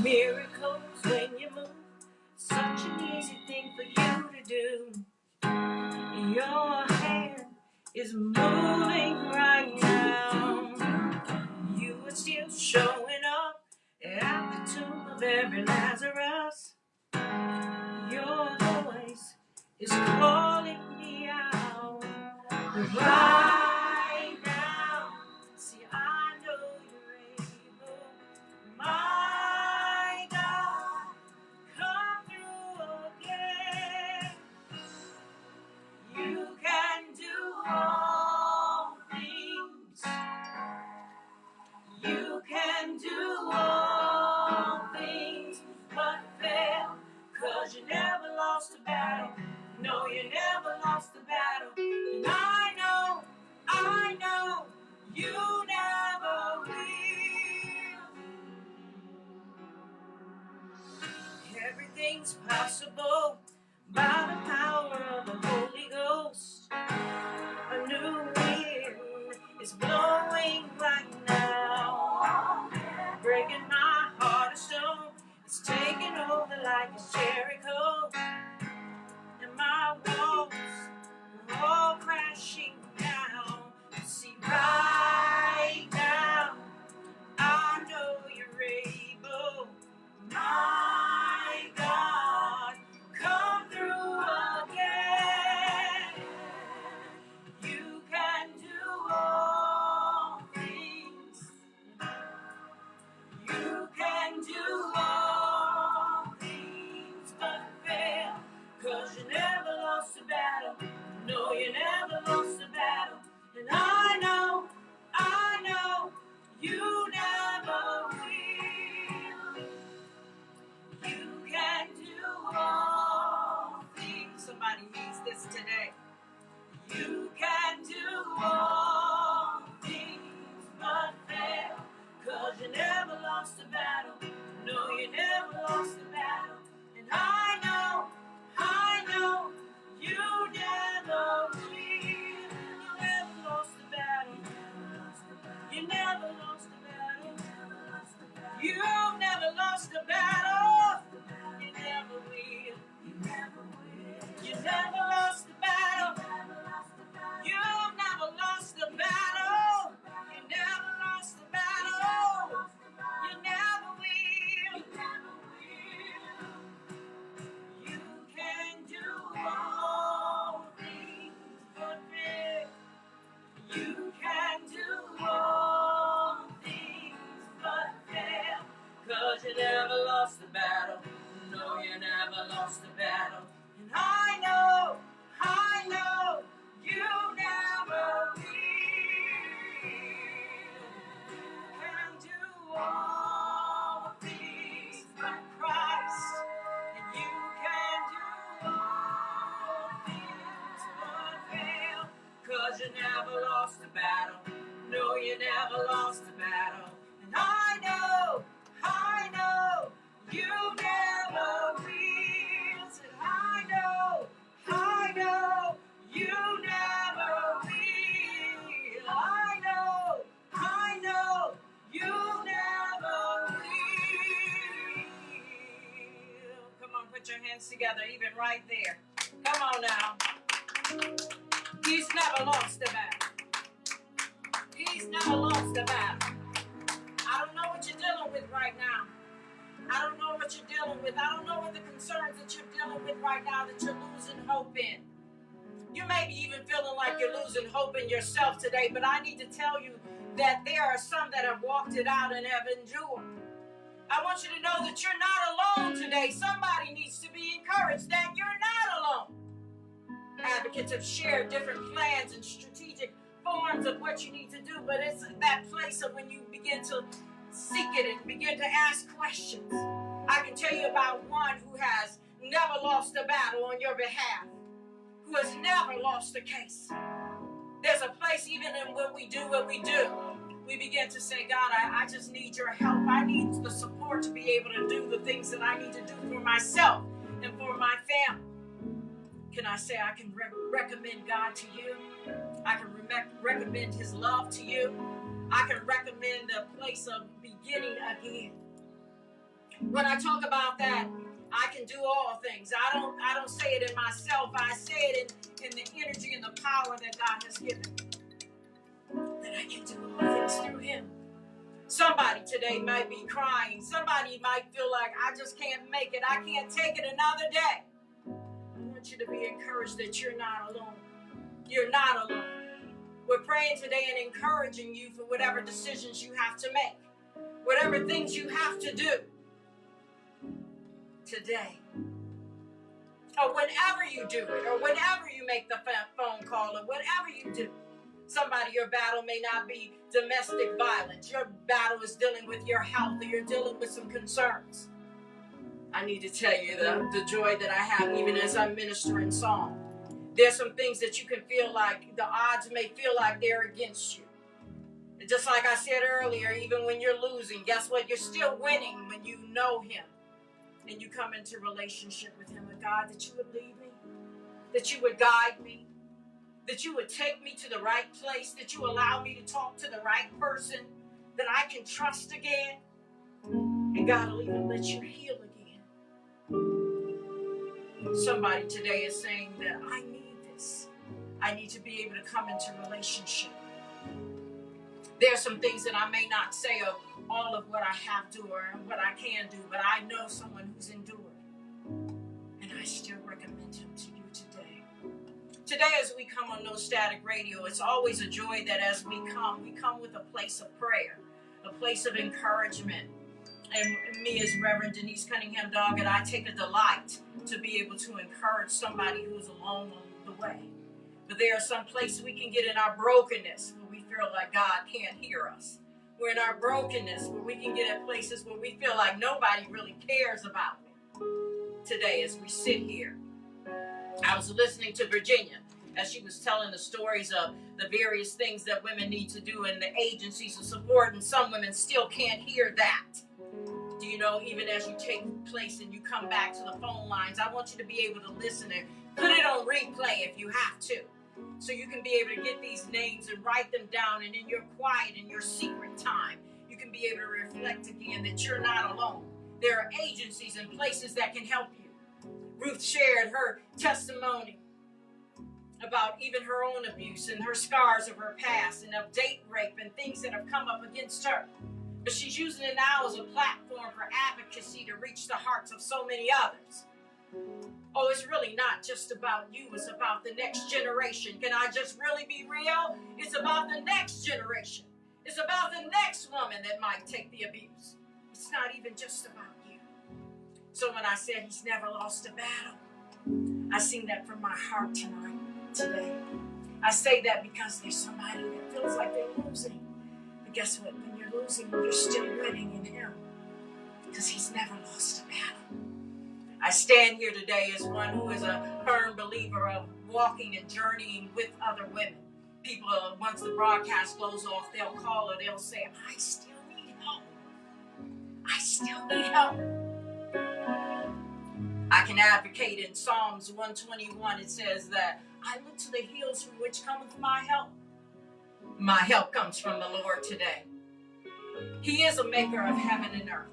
Miracles when you move, such an easy thing for you to do. Your hand is moving right now. You are still showing up at the tomb of every Lazarus. Your voice is calling me out right now. See, I know you're able. My God, come through again. You can do all things. You can do all things but fail. 'Cause you never lost a battle. No, you never lost a battle. And I know, you never will. Everything's possible by the power of the Holy Ghost. A new wind is blowing right now, breaking my heart of stone. It's taking over like it's Jericho, and my walls are all crashing down. See, right now, I know you're able. My God, come through again. You can do all things. You can do all things but fail. 'Cause you never lost a battle. No, you never lost a battle. And I know, you never will. You can do all things. Somebody needs this today. You can do all things but fail. 'Cause you never lost a battle. No, you never lost a battle. And I know, you never will. You never lost a battle. You never lost a battle. You never lost a battle. You never will. You never lost the battle. You never lost the battle. You never lost the battle. You never will. You can do all things but fail. You can do all things but fail. 'Cause you never lost the battle. No, you never lost the battle. And I know, you never will. You can do all things but Christ. And you can do all things but fail. 'Cause you never lost a battle. No, you never lost a battle. And I know, you never will. Said, I know, you never will. I know, you never will. Come on, put your hands together, even right there. Come on now. He's never lost a battle. He's never lost a battle. I don't know what you're dealing with right now. I don't know what you're dealing with. I don't know what the concerns that you're dealing with right now that you're losing hope in. You may be even feeling like you're losing hope in yourself today, but I need to tell you that there are some that have walked it out and have endured. I want you to know that you're not alone today. Somebody needs to be encouraged that you're not alone. Advocates have shared different plans and strategic forms of what you need to do, but it's that place of when you begin to seek it and begin to ask questions. I can tell you about one who has never lost a battle on your behalf, who has never lost a case. There's a place even in what we do, we begin to say, God, I just need your help. I need the support to be able to do the things that I need to do for myself and for my family. Can I say I can recommend God to you? I can recommend his love to you. I can recommend the place of beginning again. When I talk about that, I can do all things. I don't say it in myself. I say it in the energy and the power that God has given me. That I can do all things through him. Somebody today might be crying. Somebody might feel like, I just can't make it. I can't take it another day. I want you to be encouraged that you're not alone. You're not alone. We're praying today and encouraging you for whatever decisions you have to make. Whatever things you have to do today. Or whenever you do it. Or whenever you make the phone call. Or whatever you do. Somebody, your battle may not be domestic violence. Your battle is dealing with your health. Or you're dealing with some concerns. I need to tell you the joy that I have even as I minister in song. There's some things that you can feel like the odds may feel like they're against you. And just like I said earlier, even when you're losing, guess what? You're still winning when you know him. And you come into relationship with him. And God, that you would lead me. That you would guide me. That you would take me to the right place. That you allow me to talk to the right person. That I can trust again. And God will even let you heal again. Somebody today is saying that I need this. I need to be able to come into relationship. There are some things that I may not say of all of what I have to or what I can do, but I know someone who's endured. And I still recommend him to you today. Today, as we come on No Static Radio, it's always a joy that as we come with a place of prayer, a place of encouragement. And me as Reverend Denise Cunningham-Doggett, I take a delight to be able to encourage somebody who's along the way. But there are some places we can get in our brokenness where we feel like God can't hear us. We're in our brokenness where we can get at places where we feel like nobody really cares about me. Today, as we sit here, I was listening to Virginia as she was telling the stories of the various things that women need to do and the agencies of support, and some women still can't hear that. Do you know, even as you take place and you come back to the phone lines, I want you to be able to listen and put it on replay if you have to. So you can be able to get these names and write them down, and in your quiet and your secret time, you can be able to reflect again that you're not alone. There are agencies and places that can help you. Ruth shared her testimony about even her own abuse and her scars of her past and of date rape and things that have come up against her. But she's using it now as a platform for advocacy to reach the hearts of so many others. Oh, it's really not just about you. It's about the next generation. Can I just really be real? It's about the next generation. It's about the next woman that might take the abuse. It's not even just about you. So when I said he's never lost a battle, I sing that from my heart today. I say that because there's somebody that feels like they're losing. But guess what? When you're losing, you're still winning in him. Because he's never lost a battle. I stand here today as one who is a firm believer of walking and journeying with other women. People, once the broadcast goes off, they'll call or they'll say, I still need help. I still need help. I can advocate in Psalms 121. It says that I look to the hills from which cometh my help. My help comes from the Lord today. He is a maker of heaven and earth.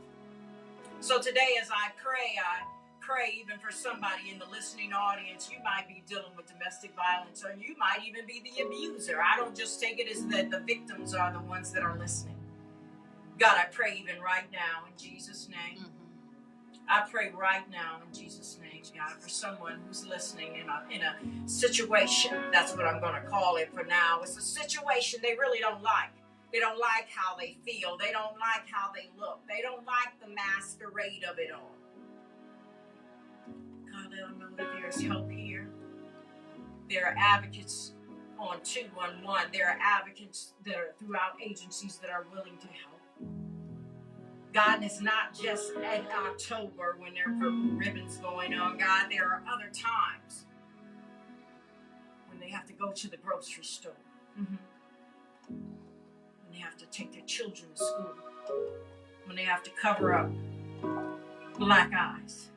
So today as I pray even for somebody in the listening audience. You might be dealing with domestic violence, or you might even be the abuser. I don't just take it as that the victims are the ones that are listening. God, I pray even right now in Jesus' name. I pray right now in Jesus' name, God, for someone who's listening in a situation. That's what I'm going to call it for now. It's a situation they really don't like. They don't like how they feel. They don't like how they look. They don't like the masquerade of it all. God, let them know that there's hope here. There are advocates on 211. There are advocates that are throughout agencies that are willing to help. God, it's not just in October when there are purple ribbons going on. God, there are other times when they have to go to the grocery store. When they have to take their children to school. When they have to cover up black eyes.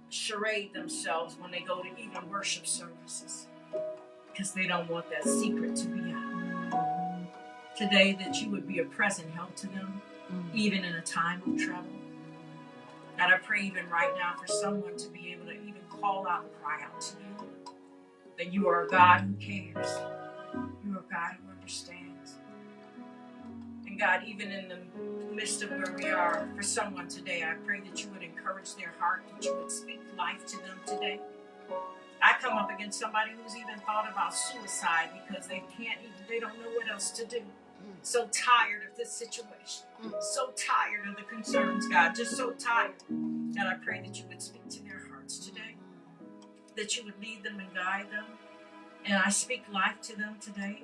Charade themselves when they go to even worship services. Because they don't want that secret to be out. Today, that you would be a present help to them, even in a time of trouble. God, I pray even right now for someone to be able to even call out and cry out to you. That you are a God who cares. You are a God who understands. And God, even in the midst of where we are, for someone today, I pray that you would encourage their heart, that you would speak life to them today. I come up against somebody who's even thought about suicide because they don't know what else to do. So tired of this situation. So tired of the concerns, God. Just so tired. God, I pray that you would speak to their hearts today. That you would lead them and guide them. And I speak life to them today.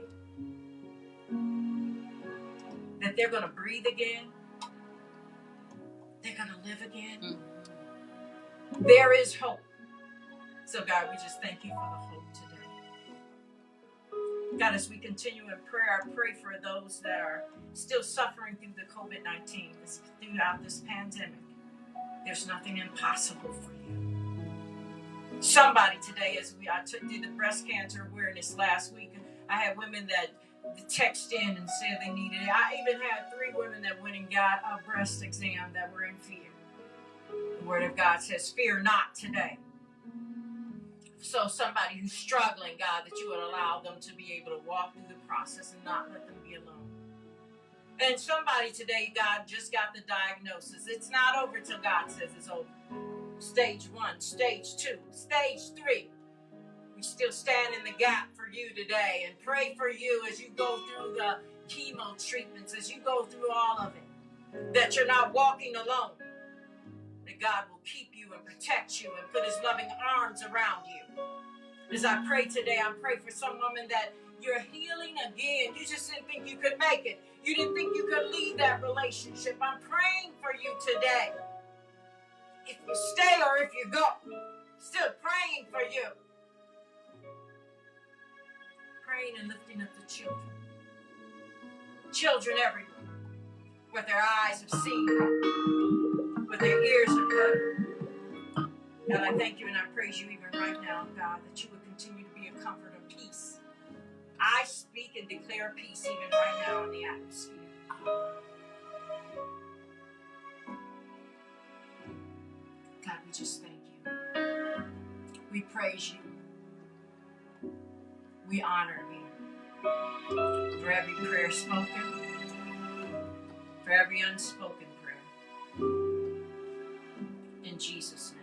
That they're going to breathe again. They're going to live again. There is hope. So God, we just thank you for the hope today. God, as we continue in prayer, I pray for those that are still suffering through the COVID-19, throughout this pandemic. There's nothing impossible for you. Somebody today, I did the breast cancer awareness last week, I had women that text in and said they needed it. I even had 3 women that went and got a breast exam that were in fear. The Word of God says, fear not today. So somebody who's struggling, God, that you would allow them to be able to walk through the process and not let them be alone. And somebody today, God, just got the diagnosis. It's not over till God says it's over. Stage 1, stage 2, stage 3. We still stand in the gap for you today and pray for you as you go through the chemo treatments, as you go through all of it, that you're not walking alone, that God will keep you and protect you and put his loving arms around you. As I pray today, I pray for some woman that you're healing again. You just didn't think you could make it. You didn't think you could leave that relationship. I'm praying for you today. If you stay or if you go, still praying for you. Praying and lifting up the children. Children everywhere. What their eyes have seen. What their ears have heard. God, I thank you and I praise you even right now, God, that you would continue to be a comfort of peace. I speak and declare peace even right now in the atmosphere. God, we just thank you. We praise you. We honor you for every prayer spoken, for every unspoken prayer. In Jesus' name.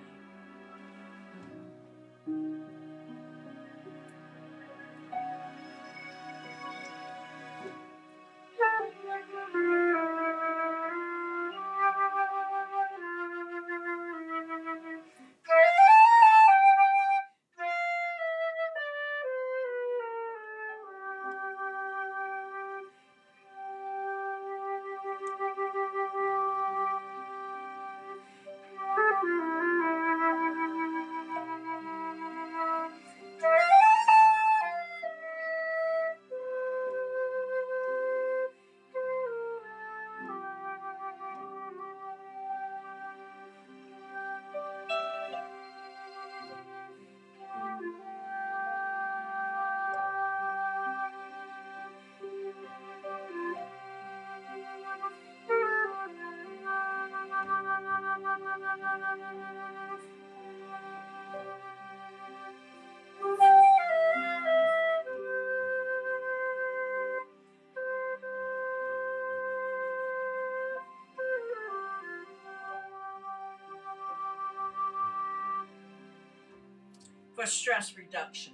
For stress reduction.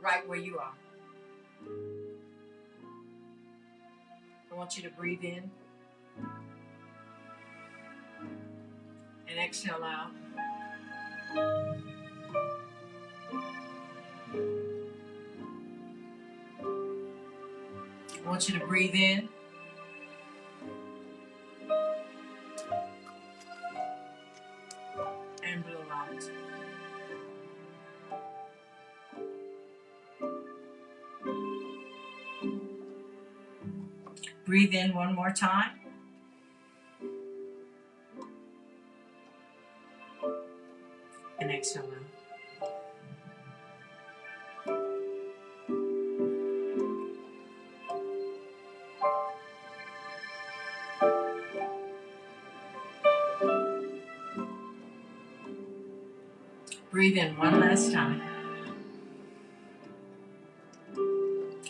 right where you are. I want you to breathe in and exhale out. I want you to breathe in and blow out. Breathe in one more time. And exhale out. Breathe in one last time.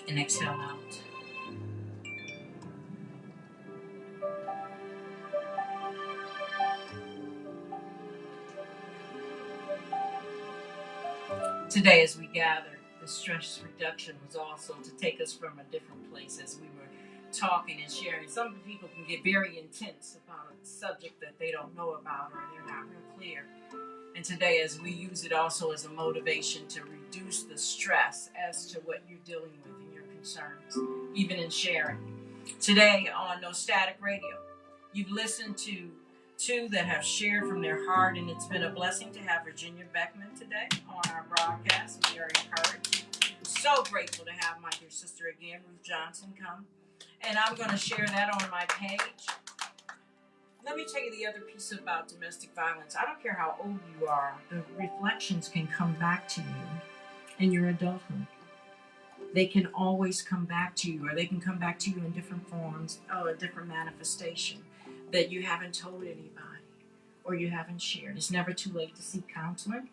And exhale out. Today, as we gathered, the stress reduction was also to take us from a different place as we were talking and sharing. Some people can get very intense about a subject that they don't know about or they're not real clear. And today, as we use it also as a motivation to reduce the stress as to what you're dealing with and your concerns, even in sharing. Today on No Static Radio, you've listened to two that have shared from their heart, and it's been a blessing to have Virginia Beckman today on our broadcast. We are encouraged. I'm so grateful to have my dear sister again, Ruth Johnson, come. And I'm going to share that on my page. Let me tell you the other piece about domestic violence. I don't care how old you are, the reflections can come back to you in your adulthood. They can always come back to you, or they can come back to you in different forms, or a different manifestation that you haven't told anybody or you haven't shared. It's never too late to seek counseling.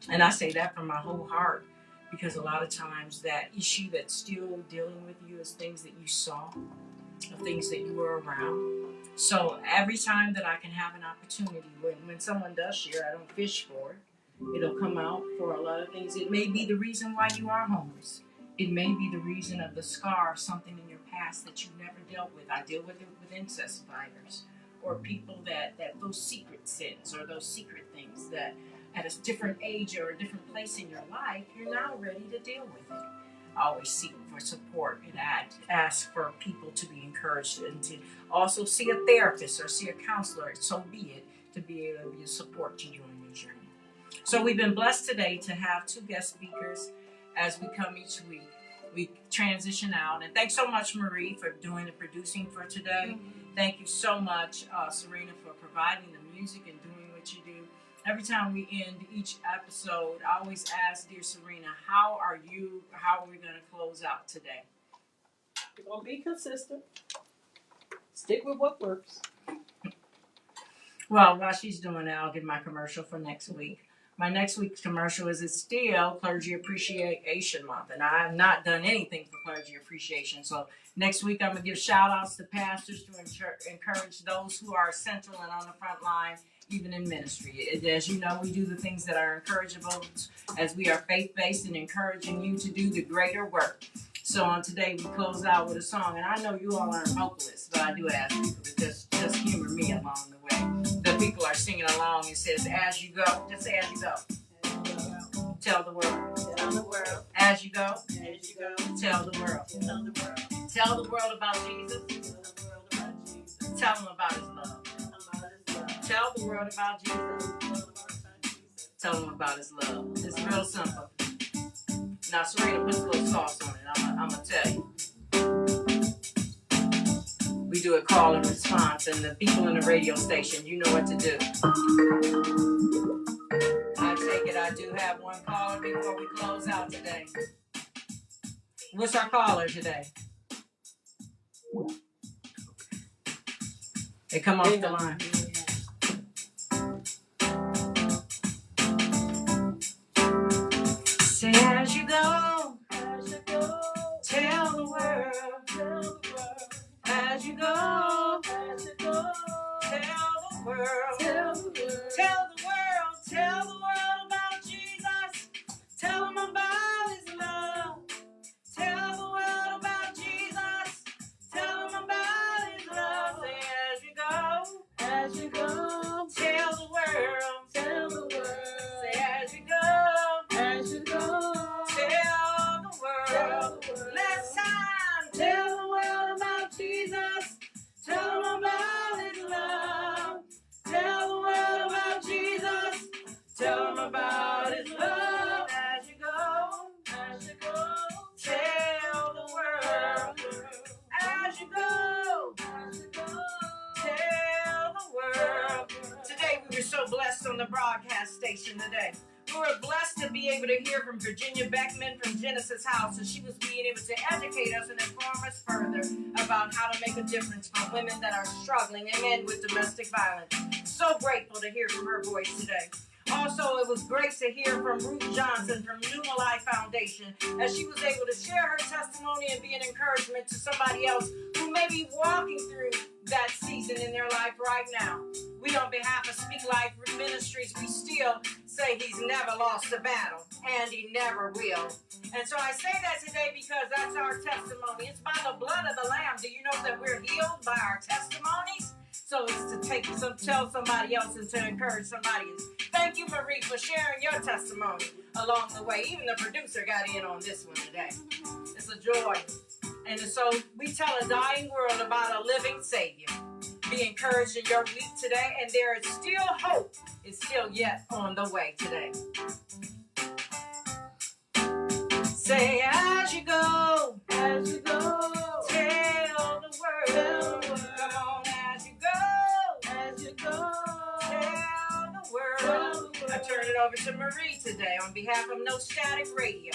And I say that from my whole heart, because a lot of times that issue that's still dealing with you is things that you saw, or things that you were around. So every time that I can have an opportunity, when someone does share, I don't fish for it. It'll come out for a lot of things. It may be the reason why you are homeless. It may be the reason of the scar of something in your past that you never dealt with. I deal with it with incest survivors, or people that those secret sins or those secret things that at a different age or a different place in your life, you're now ready to deal with it. I always seek for support and ask for people to be encouraged and to also see a therapist or see a counselor, so be it, to be able to be a support to you in your journey. So we've been blessed today to have two guest speakers as we come each week. We transition out. And thanks so much, Marie, for doing the producing for today. Thank you so much, Cerena, for providing the music and doing what you do. Every time we end each episode, I always ask dear Cerena, how are we going to close out today? We're going to be consistent. Stick with what works. Well, while she's doing that, I'll give my commercial for next week. My next week's commercial is it's still Clergy Appreciation Month, and I have not done anything for Clergy Appreciation. So next week, I'm going to give shout-outs to pastors to encourage those who are essential and on the front line, even in ministry. As you know, we do the things that are encourageable as we are faith-based and encouraging you to do the greater work. So on today, we close out with a song, and I know you all aren't vocalists, but I do ask people to just humor me along the way. The people are singing along. It says, as you go, just say as you go. Tell the world. Tell the world. As you go. As you go. Tell the world. Tell the world. Tell the world about Jesus. Tell the world about Jesus. Tell them about his love. Tell the world about Jesus. Tell them about his love. It's real simple. Now, Cerena puts a little sauce on it. I'm going to tell you. We do a call and response, and the people in the radio station, you know what to do. I take it I do have one caller before we close out today. What's our caller today? They come off the line. Say as you go, tell the world, as you go, tell the world, tell the world about Jesus, tell them about his love. the broadcast station today. We were blessed to be able to hear from Virginia Beckman from Genesis House, and she was being able to educate us and inform us further about how to make a difference for women that are struggling, amen, with domestic violence. So grateful to hear from her voice today. Also, it was great to hear from Ruth Johnson from Pneuma Life Foundation as she was able to share her testimony and be an encouragement to somebody else who may be walking through that season in their life right now. We, on behalf of Speak Life Ministries, we still say he's never lost a battle, and he never will. And so I say that today because that's our testimony. It's by the blood of the Lamb. Do you know that we're healed by our testimonies? So it's to tell somebody else and to encourage somebody else. Thank you, Marie, for sharing your testimony along the way. Even the producer got in on this one today. It's a joy. And so we tell a dying world about a living Savior. Be encouraged in your week today, and there is still hope. It's still yet on the way today. Say as you go, tell the world. Come on, as you go, tell the world. I turn it over to Marie today on behalf of No Static Radio.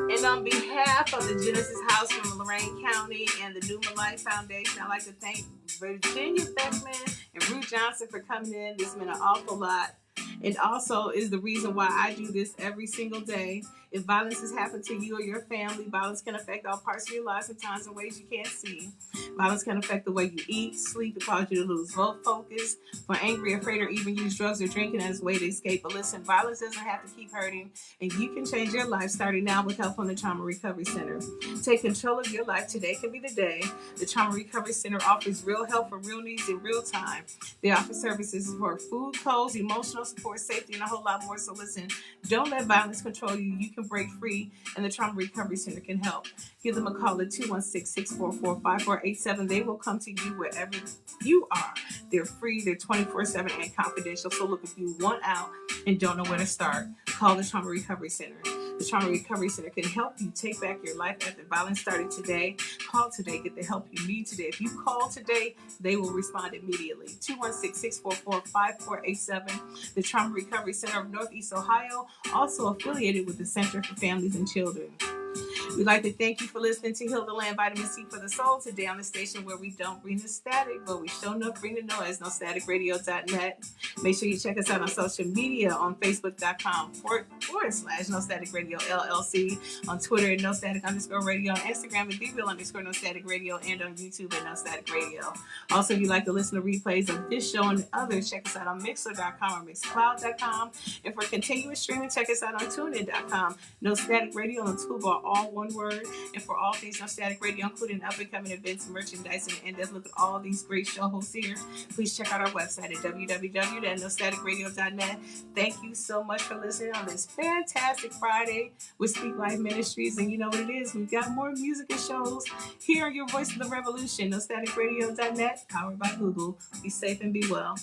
And on behalf of the Genesis House from Lorain County and the Pneuma Life Foundation, I'd like to thank Virginia Beckman and Ruth Johnson for coming in. This meant an awful lot. It also is the reason why I do this every single day. If violence has happened to you or your family, violence can affect all parts of your life, sometimes in ways you can't see. Violence can affect the way you eat, sleep, and cause you to lose focus, for angry, afraid, or even use drugs or drinking as a way to escape. But listen, violence doesn't have to keep hurting, and you can change your life starting now with help from the Trauma Recovery Center. Take control of your life. Today can be the day. The Trauma Recovery Center offers real help for real needs in real time. They offer services for food, clothes, emotional support, safety, and a whole lot more. So listen, don't let violence control you. You can break free, and the Trauma Recovery Center can help. Give them a call at 216-644-5487. They will come to you wherever you are. They're free, they're 24/7 and confidential. So look, if you want out and don't know where to start, call the Trauma Recovery Center. The Trauma Recovery Center can help you take back your life after violence started today. Call today, get the help you need today. If you call today, they will respond immediately. 216-644-5487. The Trauma Recovery Center of Northeast Ohio, also affiliated with the Center for Families and Children. We'd like to thank you for listening to Heal the Land Vitamin C for the Soul today on the station where we don't bring the static, but we show enough bring the noise, nostaticradio.net. Make sure you check us out on social media on Facebook.com/No Static Radio LLC, on Twitter at No Static_Radio, on Instagram at @No Static Radio, and on YouTube at No Static Radio. Also, if you'd like to listen to replays of this show and others, check us out on Mixer.com or Mixcloud.com. And for continuous streaming, check us out on TuneIn.com. No Static Radio on the toolbar, all one word. And for all things No Static Radio, including up-and-coming events, merchandise, and in-depth look at all these great show hosts here, please check out our website at www.nostaticradio.net. Thank you so much for listening on this fantastic Friday with Speak Life Ministries. And you know what it is, we've got more music and shows. Hear your voice of the revolution. nostaticradio.net, powered by Google. Be safe and be well.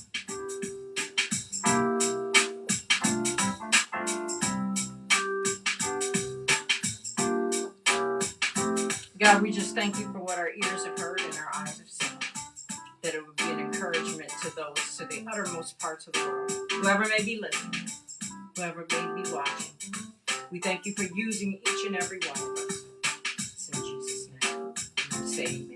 God, we just thank you for what our ears have heard and our eyes have seen. That it would be an encouragement to those to the uttermost parts of the world. Whoever may be listening, whoever may be watching. We thank you for using each and every one of us. It's in Jesus' name. We say amen.